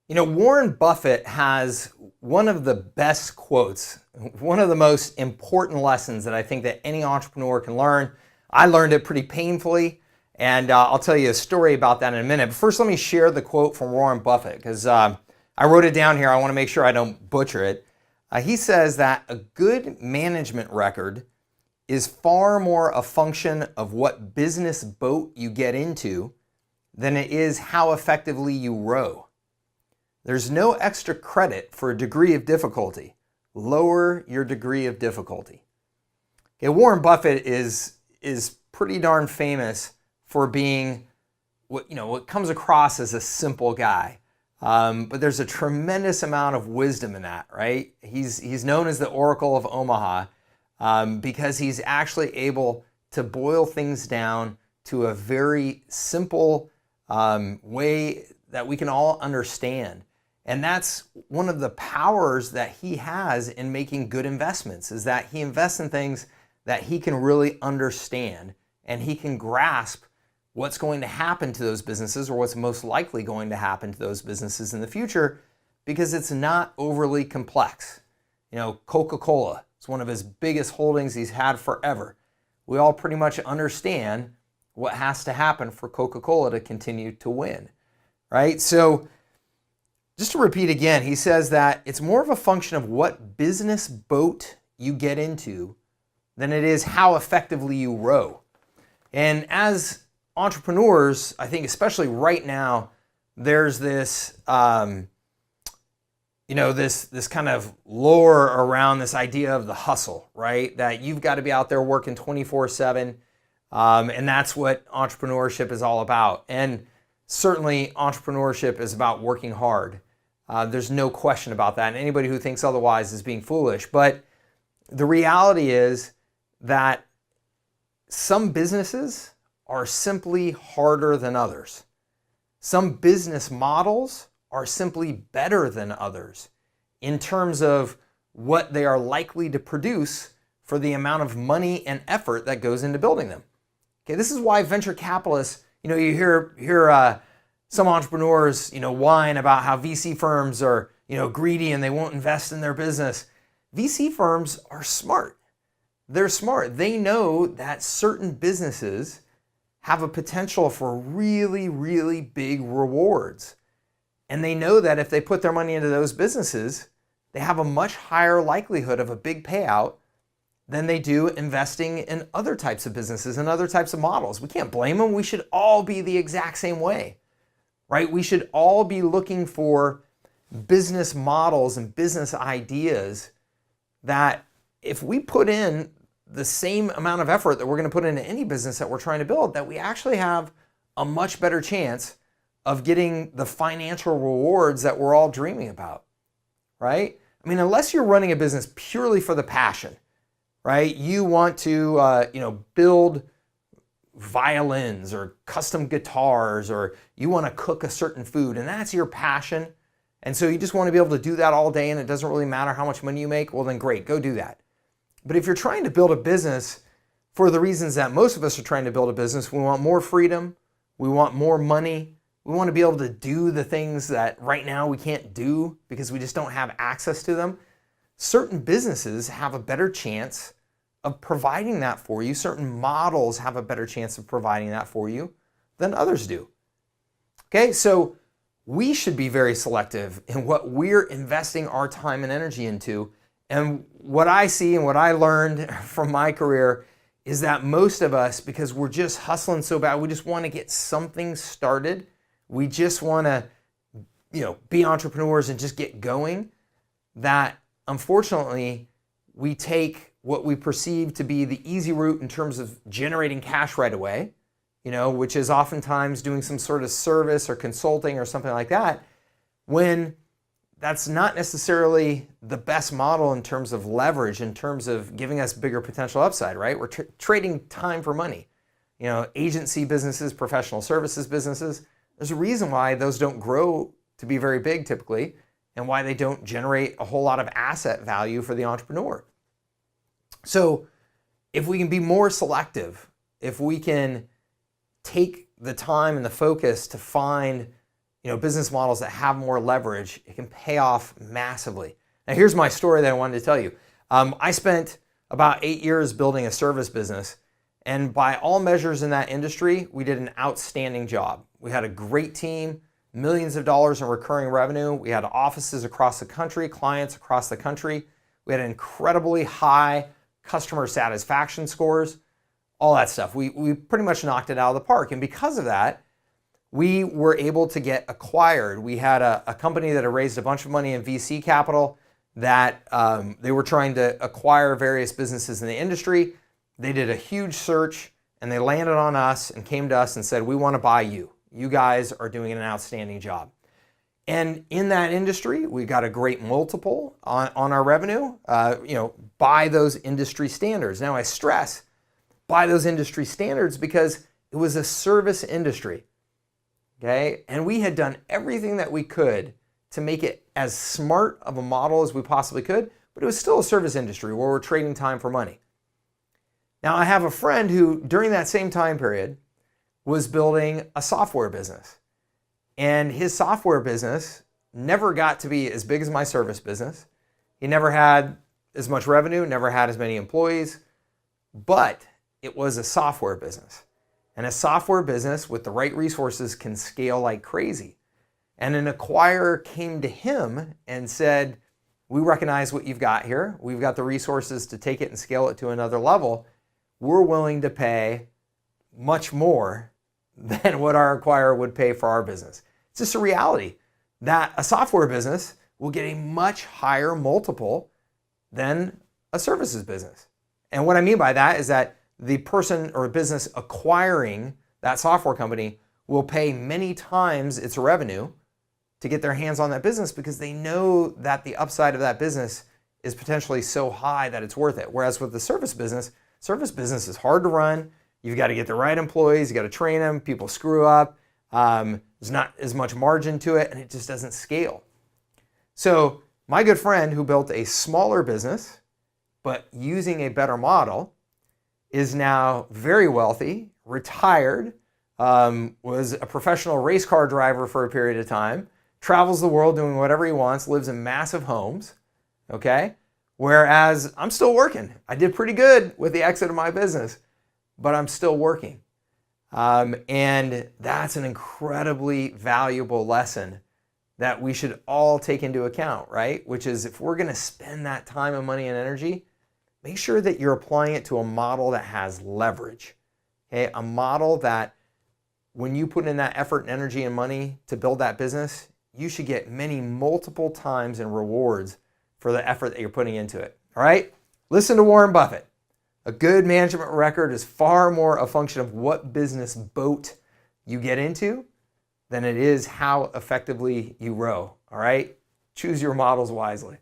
Warren Buffett has one of the best quotes, one of the most important lessons that I think that any entrepreneur can learn. I learned it pretty painfully, and I'll tell you a story about that in a minute. But first, let me share the quote from Warren Buffett, because I wrote it down here. I want to make sure I don't butcher it. He says that a good management record is far more a function of what business boat you get into than it is how effectively you row. There's no extra credit for a degree of difficulty. Lower your degree of difficulty. Okay, Warren Buffett is pretty darn famous for being what comes across as a simple guy. But there's a tremendous amount of wisdom in that, right? He's known as the Oracle of Omaha because he's actually able to boil things down to a very simple way that we can all understand. And that's one of the powers that he has in making good investments, is that he invests in things that he can really understand, and he can grasp what's going to happen to those businesses, or what's most likely going to happen to those businesses in the future, because it's not overly complex. Coca-Cola is one of his biggest holdings he's had forever. We all pretty much understand what has to happen for Coca-Cola to continue to win, right? So just to repeat again, he says that it's more of a function of what business boat you get into than it is how effectively you row. And as entrepreneurs, I think especially right now, there's this, this kind of lore around this idea of the hustle, right? That you've got to be out there working 24/7, and that's what entrepreneurship is all about. And certainly entrepreneurship is about working hard. There's no question about that. And anybody who thinks otherwise is being foolish. But the reality is that some businesses are simply harder than others. Some business models are simply better than others in terms of what they are likely to produce for the amount of money and effort that goes into building them. Okay, this is why venture capitalists, you hear some entrepreneurs, whine about how VC firms are, greedy and they won't invest in their business. VC firms are smart. They're smart. They know that certain businesses have a potential for really, really big rewards. And they know that if they put their money into those businesses, they have a much higher likelihood of a big payout than they do investing in other types of businesses and other types of models. We can't blame them. We should all be the exact same way, right? We should all be looking for business models and business ideas that if we put in the same amount of effort that we're going to put into any business that we're trying to build, that we actually have a much better chance of getting the financial rewards that we're all dreaming about, right? I mean, unless you're running a business purely for the passion, right? You want to, build violins or custom guitars, or you want to cook a certain food, and that's your passion. And so you just want to be able to do that all day, and it doesn't really matter how much money you make. Well, then great, go do that. But if you're trying to build a business for the reasons that most of us are trying to build a business, we want more freedom, we want more money, we want to be able to do the things that right now we can't do because we just don't have access to them. Certain businesses have a better chance of providing that for you. Certain models have a better chance of providing that for you than others do. Okay, so we should be very selective in what we're investing our time and energy into. And what I see and what I learned from my career is that most of us, because we're just hustling so bad, we just want to get something started. We just want to, be entrepreneurs and just get going, that unfortunately we take what we perceive to be the easy route in terms of generating cash right away, which is oftentimes doing some sort of service or consulting or something like that, when that's not necessarily the best model in terms of leverage, in terms of giving us bigger potential upside, right? We're trading time for money. Agency businesses, professional services businesses, there's a reason why those don't grow to be very big typically, and why they don't generate a whole lot of asset value for the entrepreneur. So if we can be more selective, if we can take the time and the focus to find business models that have more leverage, it can pay off massively. Now, here's my story that I wanted to tell you. I spent about 8 years building a service business, and by all measures in that industry, we did an outstanding job. We had a great team, millions of dollars in recurring revenue. We had offices across the country, clients across the country. We had incredibly high customer satisfaction scores, all that stuff. We pretty much knocked it out of the park. And because of that, we were able to get acquired. We had a company that had raised a bunch of money in VC capital that they were trying to acquire various businesses in the industry. They did a huge search and they landed on us and came to us and said, we want to buy you. You guys are doing an outstanding job. And in that industry, we got a great multiple on our revenue, by those industry standards. Now I stress by those industry standards because it was a service industry. Okay, and we had done everything that we could to make it as smart of a model as we possibly could, but it was still a service industry where we're trading time for money. Now, I have a friend who, during that same time period, was building a software business. And his software business never got to be as big as my service business. He never had as much revenue, never had as many employees, but it was a software business. And a software business with the right resources can scale like crazy. And an acquirer came to him and said, we recognize what you've got here. We've got the resources to take it and scale it to another level. We're willing to pay much more than what our acquirer would pay for our business. It's just a reality that a software business will get a much higher multiple than a services business. And what I mean by that is that the person or business acquiring that software company will pay many times its revenue to get their hands on that business because they know that the upside of that business is potentially so high that it's worth it. Whereas with the service business is hard to run. You've got to get the right employees, you got to train them, people screw up. There's not as much margin to it and it just doesn't scale. So my good friend who built a smaller business, but using a better model, is now very wealthy, retired, was a professional race car driver for a period of time, travels the world doing whatever he wants, lives in massive homes, okay? Whereas I'm still working. I did pretty good with the exit of my business, but I'm still working. And that's an incredibly valuable lesson that we should all take into account, right? Which is if we're gonna spend that time and money and energy, make sure that you're applying it to a model that has leverage, okay? A model that when you put in that effort and energy and money to build that business, you should get many multiple times in rewards for the effort that you're putting into it, all right? Listen to Warren Buffett. A good management record is far more a function of what business boat you get into than it is how effectively you row, all right? Choose your models wisely.